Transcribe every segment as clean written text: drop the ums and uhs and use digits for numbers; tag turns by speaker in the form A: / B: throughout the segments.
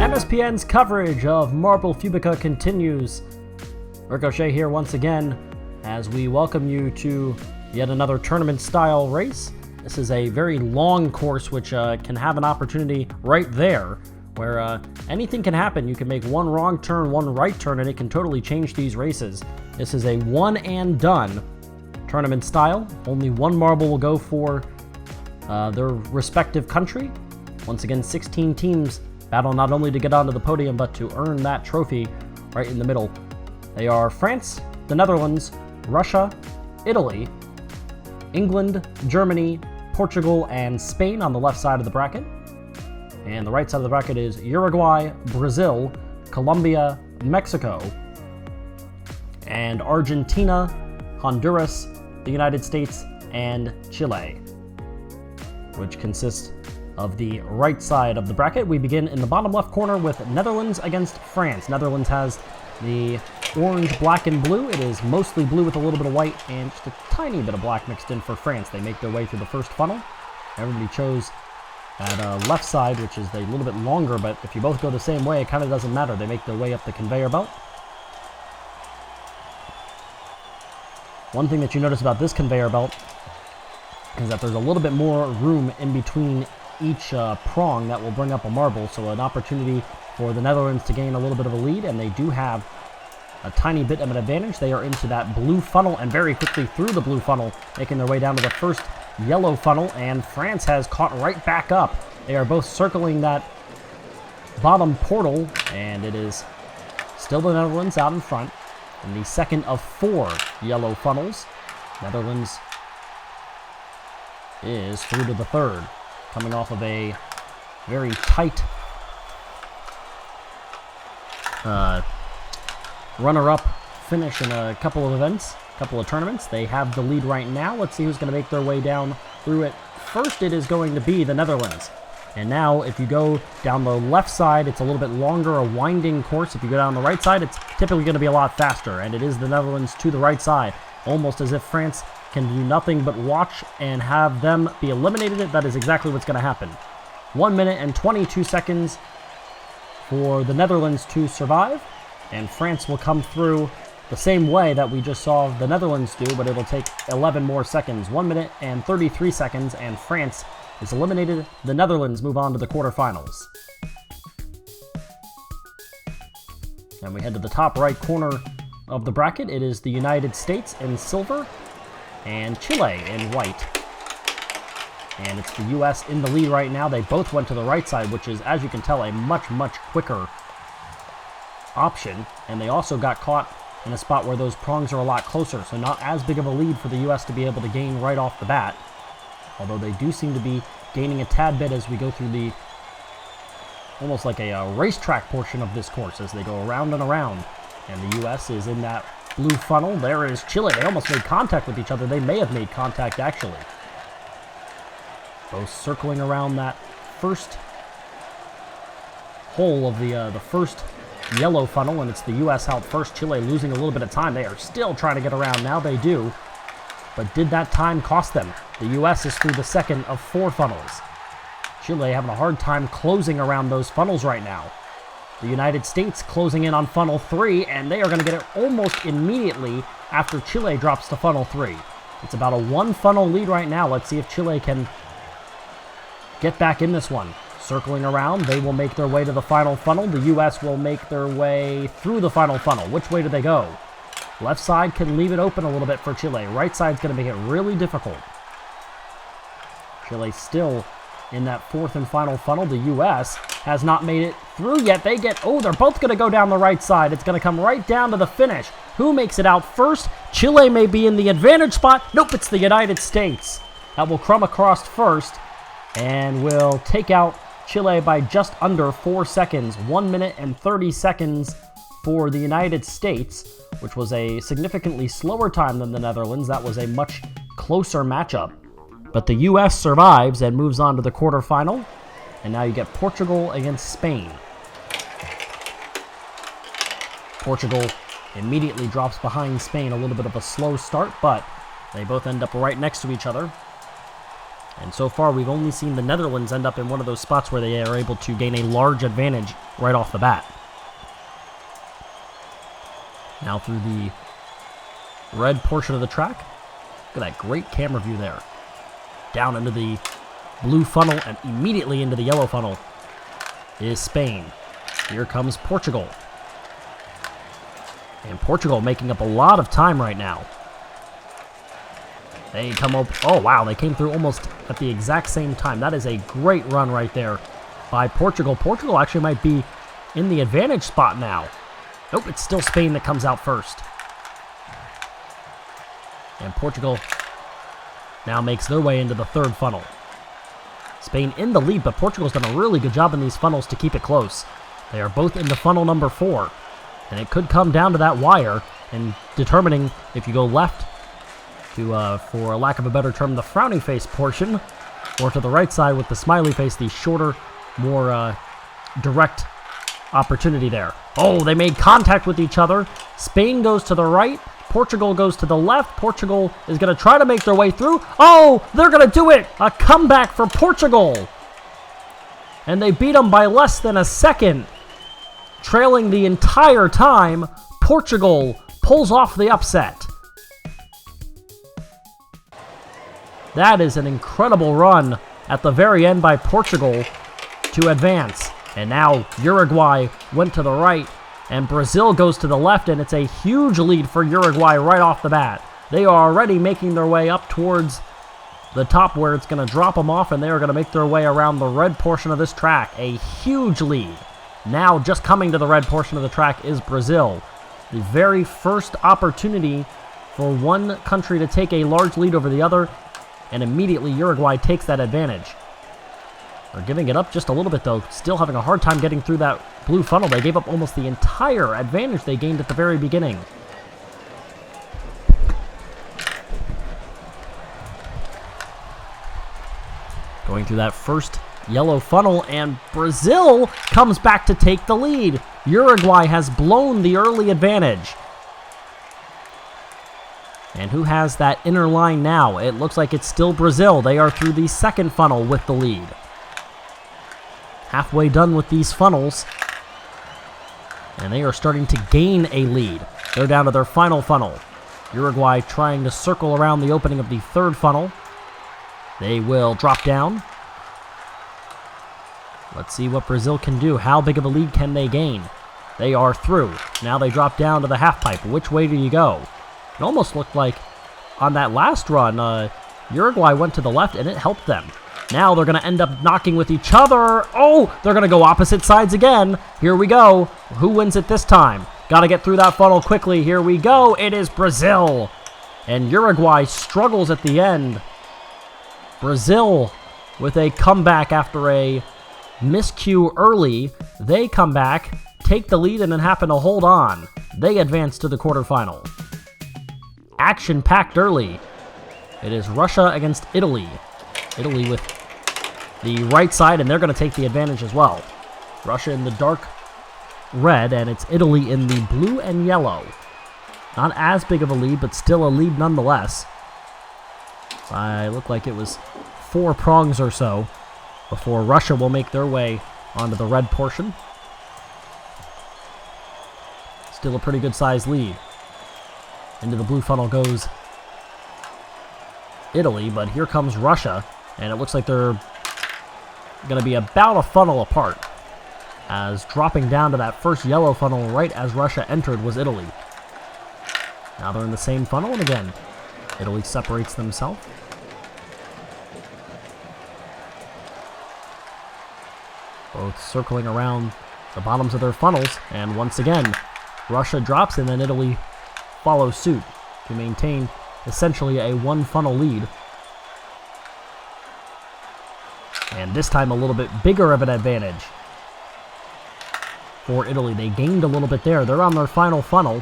A: MSPN's coverage of Marble Fubeca continues. Ricochet here once again as we welcome you to yet another tournament-style race. This is a very long course which can have an opportunity right there where anything can happen. You can make one wrong turn, one right turn, and it can totally change these races. This is a one and done tournament style. Only one marble will go for their respective country. Once again, 16 teams battle not only to get onto the podium, but to earn that trophy right in the middle. They are France, the Netherlands, Russia, Italy, England, Germany, Portugal, and Spain on the left side of the bracket. And the right side of the bracket is Uruguay, Brazil, Colombia, Mexico, and Argentina, Honduras, the United States, and Chile, which consists of the right side of the bracket. We begin in the bottom left corner with Netherlands against France. Netherlands has the orange, black, and blue. It is mostly blue with a little bit of white and just a tiny bit of black mixed in for France. They make their way through the first funnel. Everybody chose that left side, which is a little bit longer, but if you both go the same way, it kind of doesn't matter. They make their way up the conveyor belt. One thing that you notice about this conveyor belt is that there's a little bit more room in between each prong that will bring up a marble, so an opportunity for the Netherlands to gain a little bit of a lead, and they do have a tiny bit of an advantage. They are into that blue funnel and very quickly through the blue funnel, making their way down to the first yellow funnel, and France has caught right back up. They are both circling that bottom portal, and it is still the Netherlands out in front in the second of 4 yellow funnels. Netherlands is through to the third, coming off of a very tight runner-up finish in a couple of events, a couple of tournaments. They have the lead right now. Let's see who's going to make their way down through it. First, it is going to be the Netherlands. And now, if you go down the left side, it's a little bit longer, a winding course. If you go down the right side, it's typically going to be a lot faster. And it is the Netherlands to the right side, almost as if France can do nothing but watch and have them be eliminated. That is exactly what's going to happen. 1 minute and 22 seconds for the Netherlands to survive, and France will come through the same way that we just saw the Netherlands do, but it'll take 11 more seconds. 1 minute and 33 seconds, and France is eliminated. The Netherlands move on to the quarterfinals. And we head to the top right corner of the bracket. It is the United States in silver and Chile in white. And it's the U.S. in the lead right now. They both went to the right side, which is, as you can tell, a much, much quicker option. And they also got caught in a spot where those prongs are a lot closer, so not as big of a lead for the U.S. to be able to gain right off the bat. Although they do seem to be gaining a tad bit as we go through the almost like a racetrack portion of this course as they go around and around. And the U.S. is in that blue funnel. There is Chile. They almost made contact with each other. They may have made contact, actually. Both circling around that first hole of the first yellow funnel, and it's the U.S. out first. Chile losing a little bit of time. They are still trying to get around. Now they do. But did that time cost them? The U.S. is through the second of 4 funnels. Chile having a hard time closing around those funnels right now. The United States closing in on funnel 3, and they are going to get it almost immediately after Chile drops to funnel 3. It's about a 1 funnel lead right now. Let's see if Chile can get back in this one. Circling around, they will make their way to the final funnel. The U.S. will make their way through the final funnel. Which way do they go? Left side can leave it open a little bit for Chile. Right side's going to make it really difficult. Chile still in that 4th and final funnel. The U.S. has not made it through yet. They're both going to go down the right side. It's going to come right down to the finish. Who makes it out first? Chile may be in the advantage spot. Nope, it's the United States that will crumb across first and will take out Chile by just under 4 seconds. 1 minute and 30 seconds for the United States, which was a significantly slower time than the Netherlands. That was a much closer matchup. But the U.S. survives and moves on to the quarterfinal. And now you get Portugal against Spain. Portugal immediately drops behind Spain. A little bit of a slow start, but they both end up right next to each other. And so far, we've only seen the Netherlands end up in one of those spots where they are able to gain a large advantage right off the bat. Now through the red portion of the track. Look at that great camera view there. Down into the blue funnel and immediately into the yellow funnel is Spain. Here comes Portugal. And Portugal making up a lot of time right now. They come up, oh wow, they came through almost at the exact same time. That is a great run right there by Portugal. Portugal actually might be in the advantage spot now. Nope, it's still Spain that comes out first. And Portugal now makes their way into the third funnel. Spain in the lead, but Portugal's done a really good job in these funnels to keep it close. They are both into funnel number 4. And it could come down to that wire and determining if you go left to, for lack of a better term, the frowning face portion, or to the right side with the smiley face, the shorter, more direct opportunity there. Oh, they made contact with each other. Spain goes to the right. Portugal goes to the left. Portugal is going to try to make their way through. Oh, they're going to do it. A comeback for Portugal. And they beat them by less than a second. Trailing the entire time, Portugal pulls off the upset. That is an incredible run at the very end by Portugal to advance. And now Uruguay went to the right, and Brazil goes to the left, and it's a huge lead for Uruguay right off the bat. They are already making their way up towards the top where it's going to drop them off, and they are going to make their way around the red portion of this track. A huge lead. Now just coming to the red portion of the track is Brazil. The very first opportunity for one country to take a large lead over the other, and immediately Uruguay takes that advantage. They're giving it up just a little bit though, still having a hard time getting through that blue funnel. They gave up almost the entire advantage they gained at the very beginning. Going through that first yellow funnel, and Brazil comes back to take the lead. Uruguay has blown the early advantage. And who has that inner line now? It looks like it's still Brazil. They are through the second funnel with the lead. Halfway done with these funnels, and they are starting to gain a lead. They're down to their final funnel. Uruguay trying to circle around the opening of the third funnel. They will drop down. Let's see what Brazil can do. How big of a lead can they gain? They are through. Now they drop down to the half pipe. Which way do you go? It almost looked like on that last run, Uruguay went to the left and it helped them. Now they're going to end up knocking with each other. Oh, they're going to go opposite sides again. Here we go. Who wins it this time? Got to get through that funnel quickly. Here we go. It is Brazil. And Uruguay struggles at the end. Brazil with a comeback after a miscue early. They come back, take the lead, and then happen to hold on. They advance to the quarterfinal. Action-packed early. It is Russia against Italy. Italy with the right side, and they're going to take the advantage as well. Russia in the dark red, and it's Italy in the blue and yellow. Not as big of a lead, but still a lead nonetheless. I look like it was 4 prongs or so before Russia will make their way onto the red portion. Still a pretty good sized lead. Into the blue funnel goes Italy, but here comes Russia, and it looks like they're going to be about a funnel apart, as dropping down to that first yellow funnel right as Russia entered was Italy. Now they're in the same funnel, and again, Italy separates themselves. Both circling around the bottoms of their funnels, and once again, Russia drops, and then Italy follows suit to maintain essentially a one funnel lead. And this time a little bit bigger of an advantage for Italy. They gained a little bit there. They're on their final funnel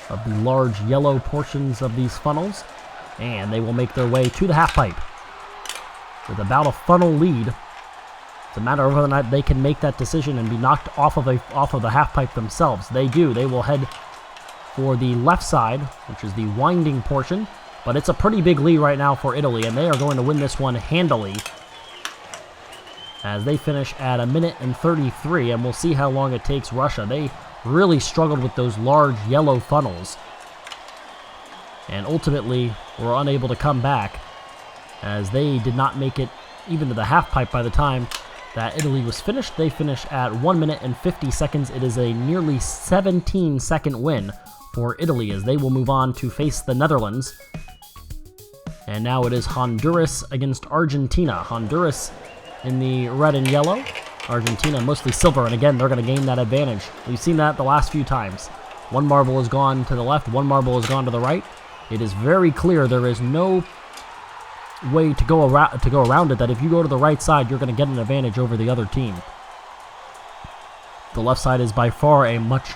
A: of the large yellow portions of these funnels, and they will make their way to the half pipe with about a funnel lead. It's a matter of whether or not they can make that decision and be knocked off of the half pipe themselves. They do. They will head for the left side, which is the winding portion, But it's a pretty big lead right now for Italy, and they are going to win this one handily as they finish at 1:33, and we'll see how long it takes Russia. They really struggled with those large yellow funnels and ultimately were unable to come back as they did not make it even to the half pipe by the time that Italy was finished. They finished at 1:50. It is a nearly 17-second win for Italy as they will move on to face the Netherlands. And now it is Honduras against Argentina. Honduras in the red and yellow. Argentina mostly silver, and again, they're going to gain that advantage. We've seen that the last few times. One marble has gone to the left, one marble has gone to the right. It is very clear there is no way to go around it, that if you go to the right side, you're going to get an advantage over the other team. The left side is by far a much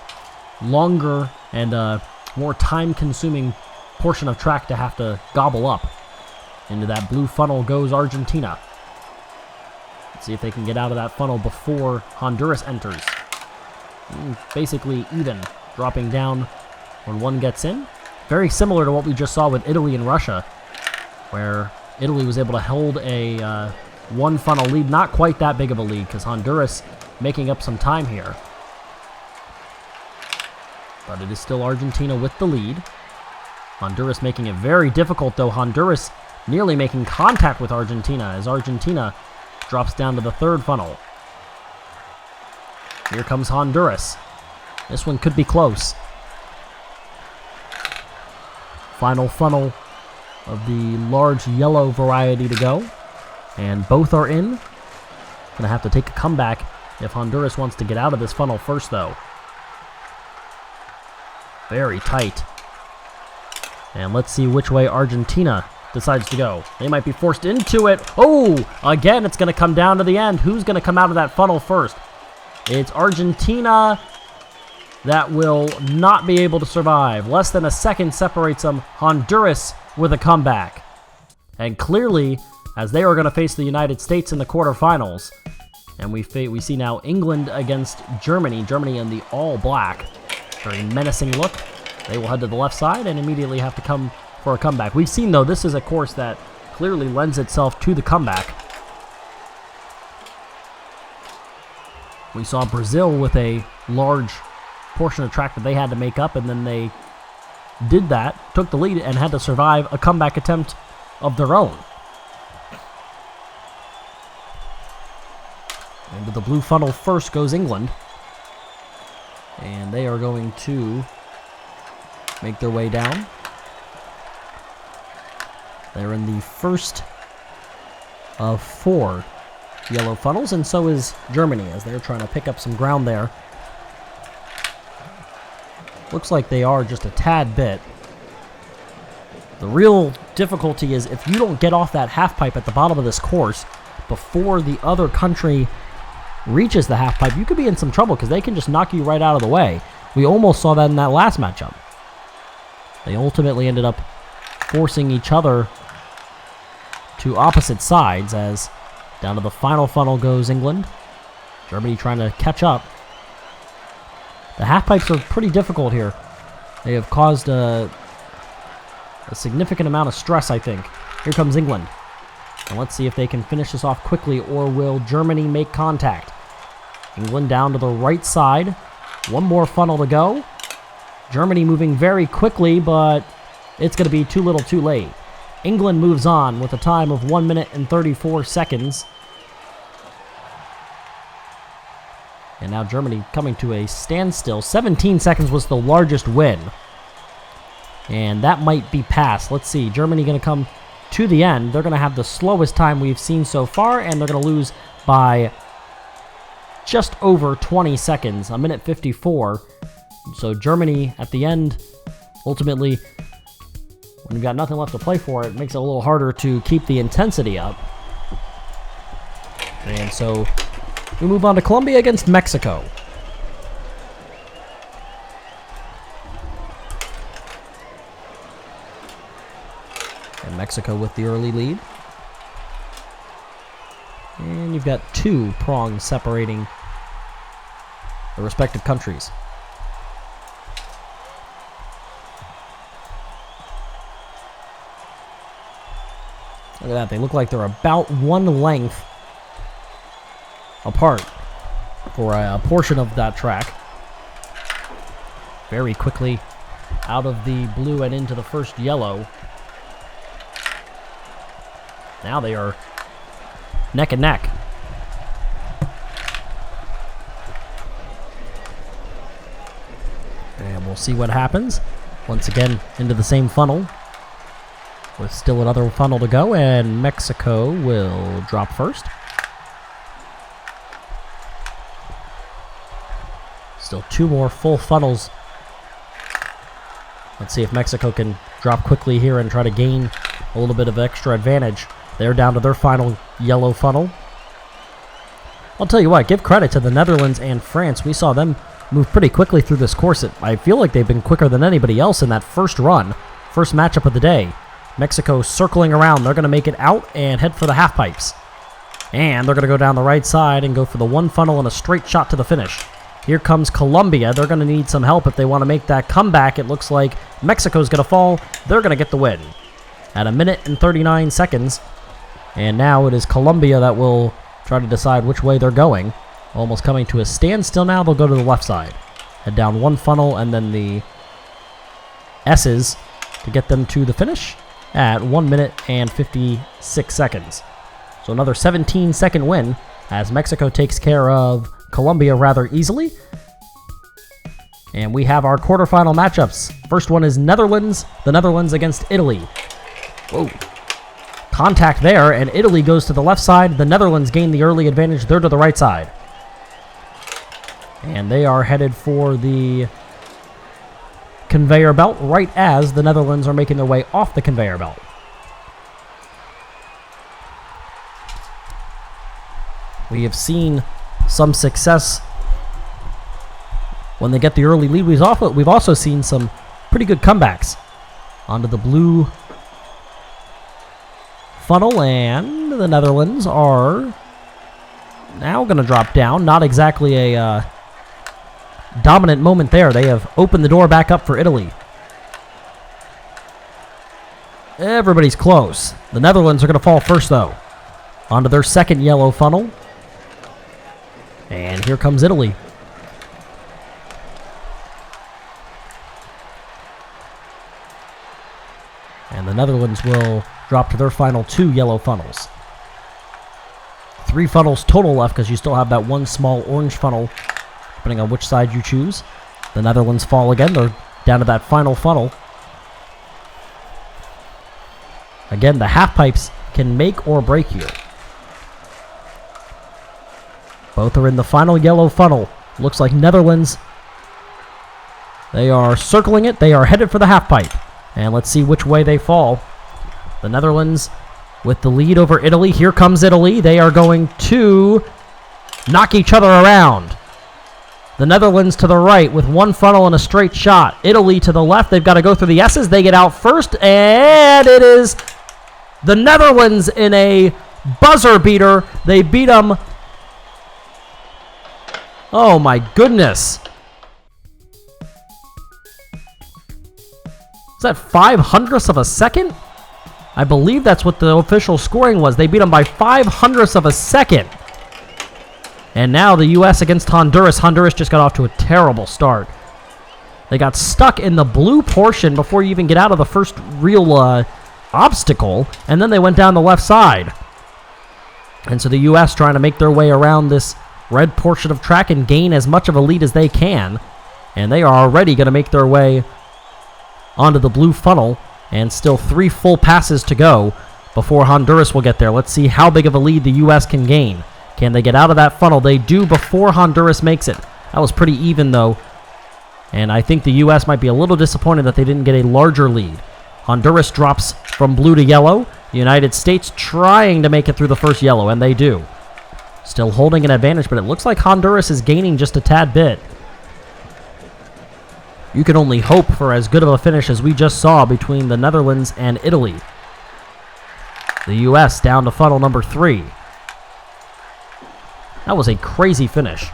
A: longer and more time-consuming portion of track to have to gobble up. Into that blue funnel goes Argentina. Let's see if they can get out of that funnel before Honduras enters. Basically even, dropping down when one gets in. Very similar to what we just saw with Italy and Russia, where Italy was able to hold a one funnel lead. Not quite that big of a lead, because Honduras making up some time here. But it is still Argentina with the lead. Honduras making it very difficult, though. Honduras nearly making contact with Argentina as Argentina drops down to the third funnel. Here comes Honduras. This one could be close. Final funnel of the large yellow variety to go. And both are in. Gonna have to take a comeback if Honduras wants to get out of this funnel first, though. Very tight. And let's see which way Argentina decides to go. They might be forced into it. Oh, again, it's going to come down to the end. Who's going to come out of that funnel first? It's Argentina that will not be able to survive. Less than a second separates them. Honduras with a comeback. And clearly, as they are going to face the United States in the quarterfinals, and we see now England against Germany. Germany in the all-black. Very menacing look. They will head to the left side and immediately have to come for a comeback. We've seen, though, this is a course that clearly lends itself to the comeback. We saw Brazil with a large portion of track that they had to make up, and then they did that, took the lead, and had to survive a comeback attempt of their own. Into the blue funnel first goes England. And they are going to make their way down. They're in the first of 4 yellow funnels, and so is Germany, as they're trying to pick up some ground there. Looks like they are just a tad bit. The real difficulty is if you don't get off that half pipe at the bottom of this course before the other country reaches the half pipe, you could be in some trouble because they can just knock you right out of the way. We almost saw that in that last matchup. They ultimately ended up forcing each other to opposite sides, as down to the final funnel goes England. Germany trying to catch up. The half pipes are pretty difficult here. They have caused a significant amount of stress, I think. Here comes England. And let's see if they can finish this off quickly, or will Germany make contact? England down to the right side. One more funnel to go. Germany moving very quickly, but it's going to be too little too late. England moves on with a time of 1:34. And now Germany coming to a standstill. 17 seconds was the largest win. And that might be passed. Let's see. Germany going to come to the end. They're going to have the slowest time we've seen so far, and they're going to lose by just over 20 seconds, 1:54. So Germany at the end, ultimately, when you've got nothing left to play for, it makes it a little harder to keep the intensity up. And so we move on to Colombia against Mexico. And Mexico with the early lead. And you've got 2 prongs separating the respective countries. Look at that. They look like they're about one length apart for a portion of that track. Very quickly out of the blue and into the first yellow. Now they are neck and neck. And we'll see what happens. Once again, into the same funnel. With still another funnel to go, and Mexico will drop first. Still two more full funnels. Let's see if Mexico can drop quickly here and try to gain a little bit of extra advantage. They're down to their final yellow funnel. I'll tell you what, give credit to the Netherlands and France. We saw them move pretty quickly through this course. I feel like they've been quicker than anybody else in that first run. First matchup of the day. Mexico circling around. They're going to make it out and head for the half pipes. And they're going to go down the right side and go for the one funnel and a straight shot to the finish. Here comes Colombia. They're going to need some help if they want to make that comeback. It looks like Mexico's going to fall. They're going to get the win. At 1 minute and 39 seconds. And now it is Colombia that will try to decide which way they're going. Almost coming to a standstill now. They'll go to the left side. Head down one funnel and then the S's to get them to the finish at 1 minute and 56 seconds. So another 17-second win as Mexico takes care of Colombia rather easily. And we have our quarterfinal matchups. First one is Netherlands. The Netherlands against Italy. Whoa. Contact there, and Italy goes to the left side. The Netherlands gain the early advantage. They're to the right side. And they are headed for the conveyor belt right as the Netherlands are making their way off the conveyor belt. We have seen some success when they get the early lead. We've also seen some pretty good comebacks onto the blue funnel, and the Netherlands are now going to drop down. Not exactly a dominant moment there. They have opened the door back up for Italy. Everybody's close. The Netherlands are going to fall first, though. Onto their second yellow funnel. And here comes Italy. And the Netherlands will drop to their final 2 yellow funnels. 3 funnels total left because you still have that one small orange funnel, depending on which side you choose. The Netherlands fall again. They're down to that final funnel. Again, the half pipes can make or break you. Both are in the final yellow funnel. Looks like Netherlands. They are circling it. They are headed for the half pipe. And let's see which way they fall. The Netherlands with the lead over Italy. Here comes Italy. They are going to knock each other around. The Netherlands to the right with one funnel and a straight shot. Italy to the left. They've got to go through the S's. They get out first. And it is the Netherlands in a buzzer beater. They beat them. Oh my goodness. Is that 5/100ths of a second? I believe that's what the official scoring was. They beat them by 5/100ths of a second. And now the U.S. against Honduras. Honduras just got off to a terrible start. They got stuck in the blue portion before you even get out of the first real obstacle. And then they went down the left side. And so the U.S. trying to make their way around this red portion of track and gain as much of a lead as they can. And they are already going to make their way onto the blue funnel. And still 3 full passes to go before Honduras will get there. Let's see how big of a lead the U.S. can gain. Can they get out of that funnel? They do before Honduras makes it. That was pretty even, though. And I think the U.S. might be a little disappointed that they didn't get a larger lead. Honduras drops from blue to yellow. The United States trying to make it through the first yellow, and they do. Still holding an advantage, but it looks like Honduras is gaining just a tad bit. You can only hope for as good of a finish as we just saw between the Netherlands and Italy. The U.S. down to funnel number 3. That was a crazy finish.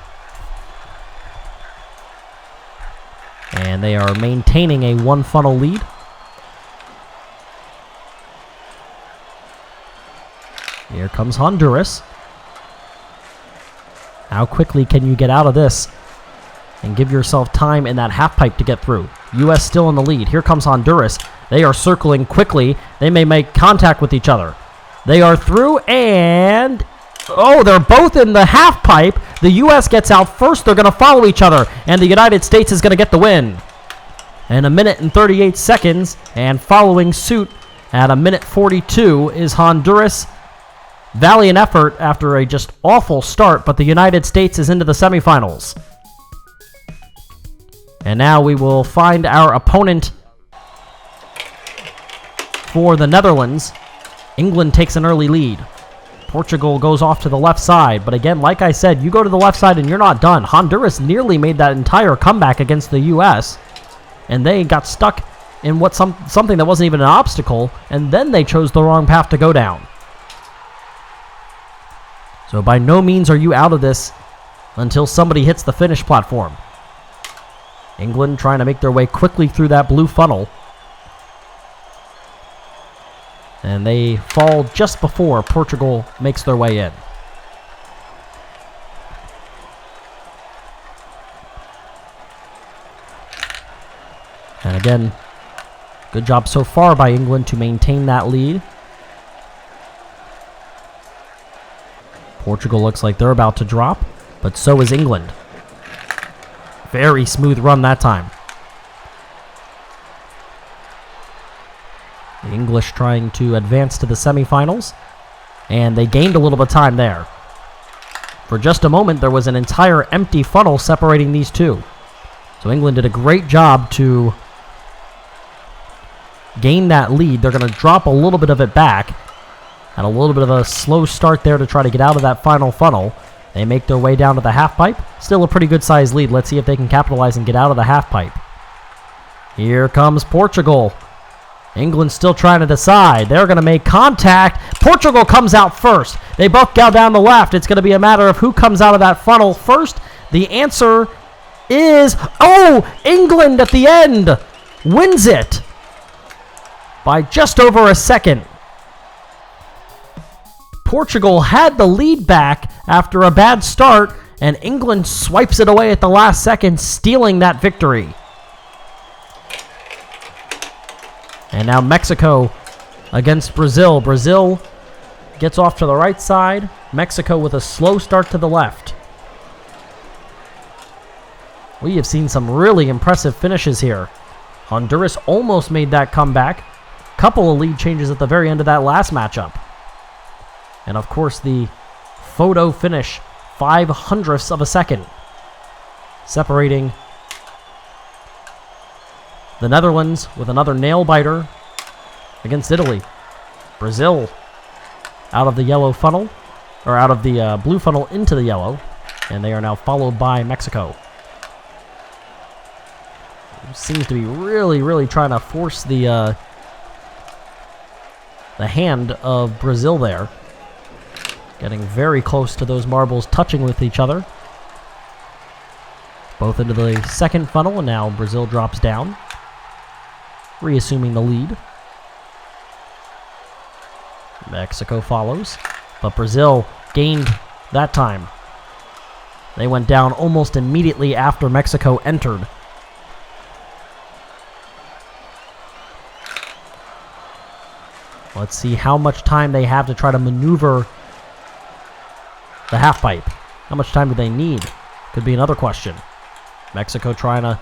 A: And they are maintaining a 1 funnel lead. Here comes Honduras. How quickly can you get out of this and give yourself time in that half pipe to get through? U.S. still in the lead. Here comes Honduras. They are circling quickly. They may make contact with each other. They are through, and oh, they're both in the half pipe. The U.S. gets out first. They're going to follow each other, and the United States is going to get the win. And 1 minute and 38 seconds, and following suit at 1 minute 42 is Honduras. Valiant effort after a just awful start, but the United States is into the semifinals. And now we will find our opponent for the Netherlands. England takes an early lead. Portugal goes off to the left side, but again, like I said, you go to the left side and you're not done. Honduras nearly made that entire comeback against the U.S., and they got stuck in something that wasn't even an obstacle, and then they chose the wrong path to go down. So by no means are you out of this until somebody hits the finish platform. England trying to make their way quickly through that blue funnel. And they fall just before Portugal makes their way in. And again, good job so far by England to maintain that lead. Portugal looks like they're about to drop, but so is England. Very smooth run that time. The English trying to advance to the semifinals, and they gained a little bit of time there. For just a moment, there was an entire empty funnel separating these two. So England did a great job to gain that lead. They're going to drop a little bit of it back. Had a little bit of a slow start there to try to get out of that final funnel. They make their way down to the half pipe. Still a pretty good sized lead. Let's see if they can capitalize and get out of the half pipe. Here comes Portugal. England still trying to decide. They're going to make contact. Portugal comes out first. They both go down the left. It's going to be a matter of who comes out of that funnel first. The answer is, England at the end wins it by just over a second. Portugal had the lead back after a bad start, and England swipes it away at the last second, stealing that victory. And now Mexico against Brazil. Brazil gets off to the right side. Mexico with a slow start to the left. We have seen some really impressive finishes here. Honduras almost made that comeback. Couple of lead changes at the very end of that last matchup. And of course the photo finish, 0.05 of a second, separating the Netherlands with another nail-biter against Italy. Brazil out of the yellow funnel, or out of the blue funnel into the yellow, and they are now followed by Mexico. Seems to be really trying to force the hand of Brazil there. Getting very close to those marbles touching with each other. Both into the second funnel, and now Brazil drops down, reassuming the lead. Mexico follows, but Brazil gained that time. They went down almost immediately after Mexico entered. Let's see how much time they have to try to maneuver the half pipe. How much time do they need? Could be another question. Mexico trying to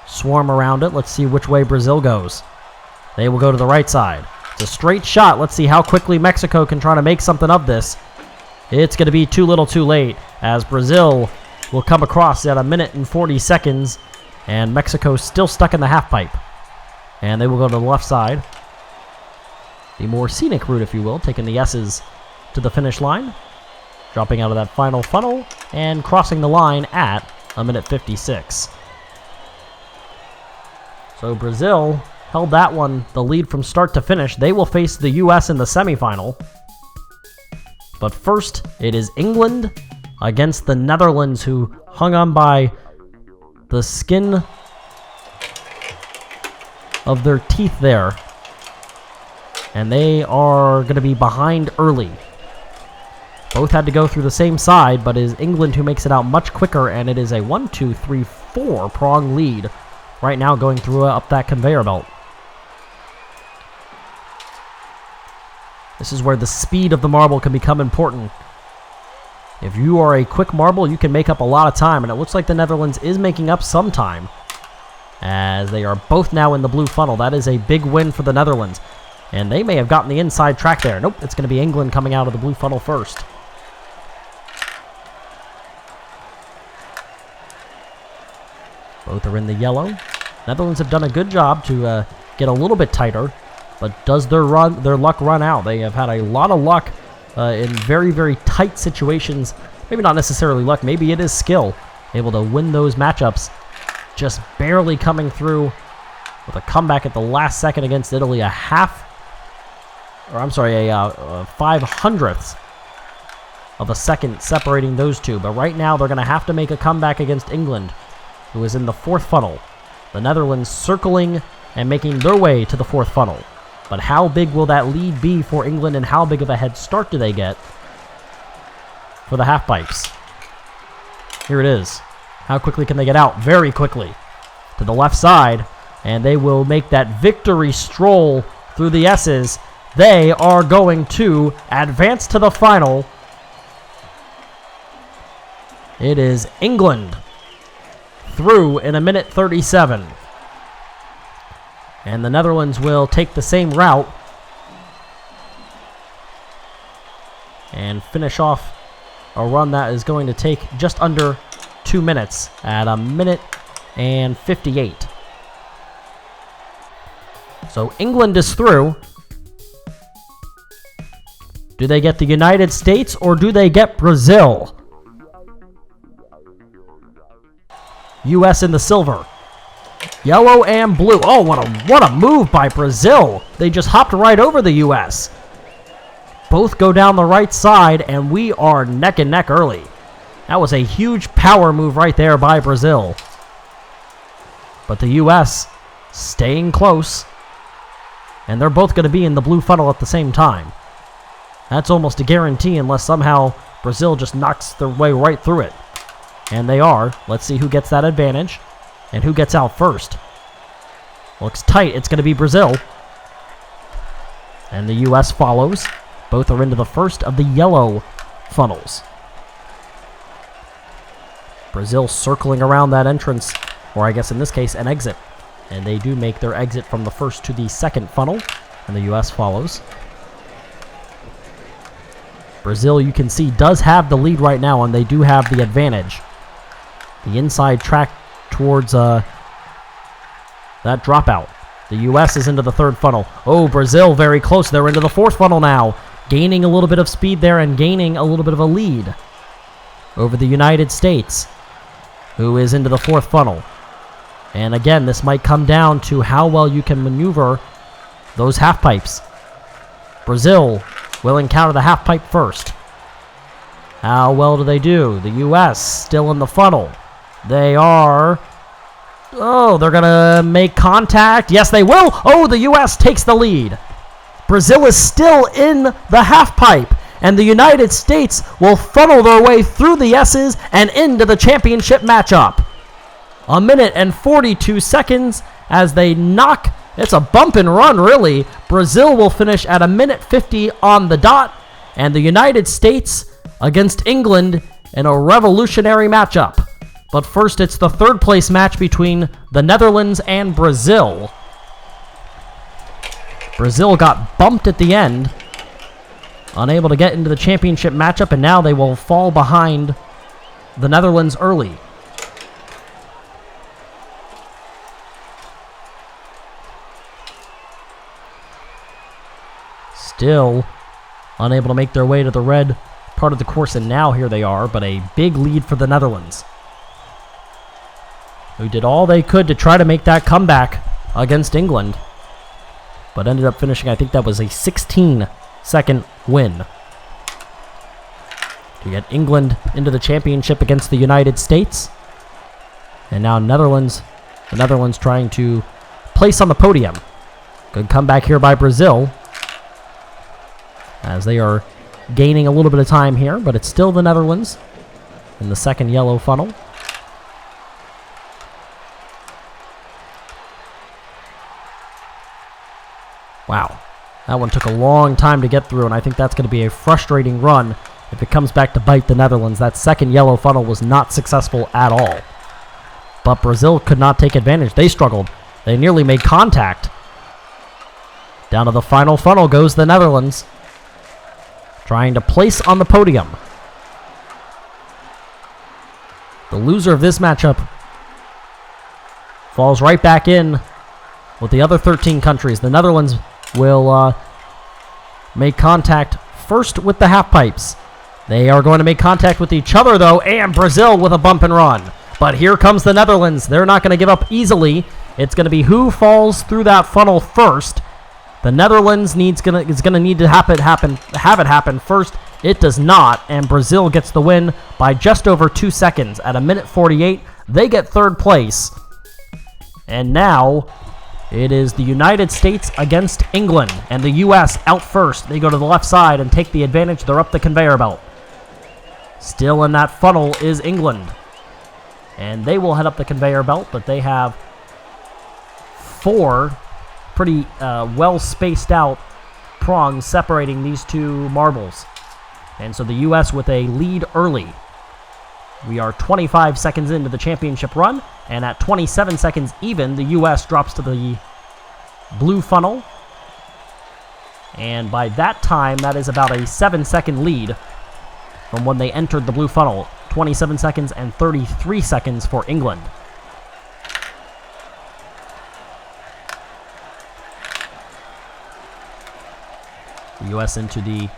A: swarm around it. Let's see which way Brazil goes. They will go to the right side. It's a straight shot. Let's see how quickly Mexico can try to make something of this. It's going to be too little too late, as Brazil will come across at 1 minute and 40 seconds, and Mexico still stuck in the half pipe. And they will go to the left side. The more scenic route, if you will, taking the S's to the finish line. Dropping out of that final funnel and crossing the line at 1 minute 56. So Brazil held that one, the lead from start to finish. They will face the U.S. in the semifinal. But first, it is England against the Netherlands, who hung on by the skin of their teeth there. And they are going to be behind early. Both had to go through the same side, but it is England who makes it out much quicker, and it is a 1, 2, 3, 4 prong lead right now going through up that conveyor belt. This is where the speed of the marble can become important. If you are a quick marble, you can make up a lot of time, and it looks like the Netherlands is making up some time, as they are both now in the blue funnel. That is a big win for the Netherlands, and they may have gotten the inside track there. Nope, it's going to be England coming out of the blue funnel first. Both are in the yellow. Netherlands have done a good job to get a little bit tighter, but does their luck run out? They have had a lot of luck in very, very tight situations. Maybe not necessarily luck, maybe it is skill. Able to win those matchups, just barely coming through with a comeback at the last second against Italy. A 5/100th of a second separating those two. But right now they're going to have to make a comeback against England, who is in the fourth funnel. The Netherlands circling and making their way to the fourth funnel. But how big will that lead be for England, and how big of a head start do they get for the half pipes? Here it is. How quickly can they get out? Very quickly to the left side, and they will make that victory stroll through the S's. They are going to advance to the final. It is England through in a minute 37. And the Netherlands will take the same route and finish off a run that is going to take just under 2 minutes at a minute and 58. So England is through. Do they get the United States or do they get Brazil? U.S. in the silver. Yellow and blue. Oh, what a move by Brazil. They just hopped right over the U.S. Both go down the right side, and we are neck and neck early. That was a huge power move right there by Brazil. But the U.S. staying close, and they're both going to be in the blue funnel at the same time. That's almost a guarantee unless somehow Brazil just knocks their way right through it. And they are. Let's see who gets that advantage and who gets out first. Looks tight. It's going to be Brazil. And the U.S. follows. Both are into the first of the yellow funnels. Brazil circling around that entrance, or I guess in this case, an exit. And they do make their exit from the first to the second funnel, and the U.S. follows. Brazil, you can see, does have the lead right now, and they do have the advantage. The inside track towards that dropout. The U.S. is into the third funnel. Oh, Brazil very close. They're into the fourth funnel now, gaining a little bit of speed there and gaining a little bit of a lead over the United States, who is into the fourth funnel. And again, this might come down to how well you can maneuver those half pipes. Brazil will encounter the half pipe first. How well do they do? The U.S. still in the funnel. They are... Oh, they're going to make contact. Yes, they will. Oh, the U.S. takes the lead. Brazil is still in the half pipe, and the United States will funnel their way through the S's and into the championship matchup. A minute and 42 seconds as they knock. It's a bump and run, really. Brazil will finish at a minute 50 on the dot, and the United States against England in a revolutionary matchup. But first, it's the third place match between the Netherlands and Brazil. Brazil got bumped at the end, unable to get into the championship matchup, and now they will fall behind the Netherlands early. Still unable to make their way to the red part of the course, and now here they are, but a big lead for the Netherlands, who did all they could to try to make that comeback against England, but ended up finishing, I think that was a 16-second win to get England into the championship against the United States. And now the Netherlands trying to place on the podium. Good comeback here by Brazil, as they are gaining a little bit of time here, but it's still the Netherlands in the second yellow funnel. Wow, that one took a long time to get through, and I think that's going to be a frustrating run if it comes back to bite the Netherlands. That second yellow funnel was not successful at all. But Brazil could not take advantage. They struggled. They nearly made contact. Down to the final funnel goes the Netherlands, trying to place on the podium. The loser of this matchup falls right back in with the other 13 countries. The Netherlands will make contact first with the half pipes. They are going to make contact with each other, though, and Brazil with a bump and run. But here comes the Netherlands. They're not going to give up easily. It's going to be who falls through that funnel first. The Netherlands is going to need to have it happen first. It does not, and Brazil gets the win by just over 2 seconds. At 1:48, they get third place. And now it is the United States against England, and the U.S. out first. They go to the left side and take the advantage. They're up the conveyor belt. Still in that funnel is England, and they will head up the conveyor belt, but they have 4 pretty well spaced out prongs separating these two marbles. And so the U.S. with a lead early. We are 25 seconds into the championship run, and at 27 seconds even, the U.S. drops to the blue funnel. And by that time, that is about a 7-second lead from when they entered the blue funnel. 27 seconds and 33 seconds for England. The U.S. into the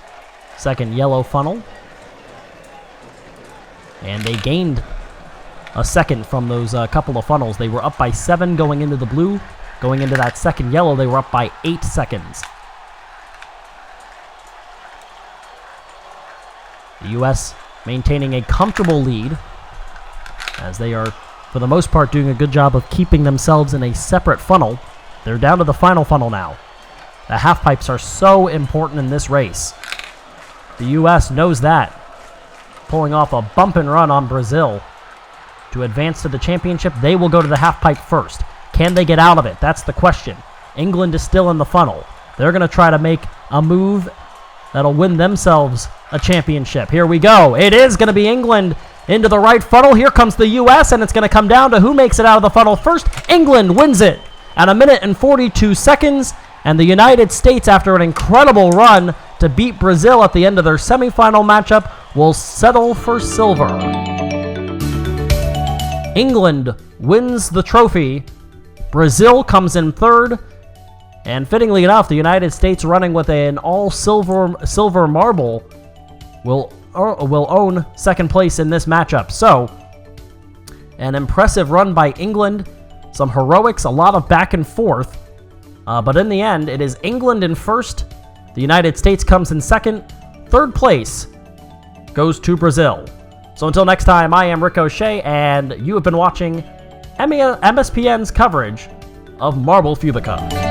A: second yellow funnel. And they gained a second from those couple of funnels. They were up by 7 going into the blue. Going into that second yellow, they were up by 8 seconds. The U.S. maintaining a comfortable lead as they are, for the most part, doing a good job of keeping themselves in a separate funnel. They're down to the final funnel now. The half pipes are so important in this race. The U.S. knows that, pulling off a bump and run on Brazil to advance to the championship. They will go to the half pipe first. Can they get out of it? That's the question. England is still in the funnel. They're going to try to make a move that'll win themselves a championship. Here we go. It is going to be England into the right funnel. Here comes the U.S., and it's going to come down to who makes it out of the funnel first. England wins it at 1:42 seconds, and the United States, after an incredible run to beat Brazil at the end of their semifinal matchup, will settle for silver. England wins the trophy. Brazil comes in third. And fittingly enough, the United States, running with an all-silver marble, will own second place in this matchup. So, an impressive run by England. Some heroics, a lot of back and forth. But in the end, it is England in first. The United States comes in second. Third place goes to Brazil. So until next time, I am Ricochet, and you have been watching MSPN's coverage of Marble Fubeca.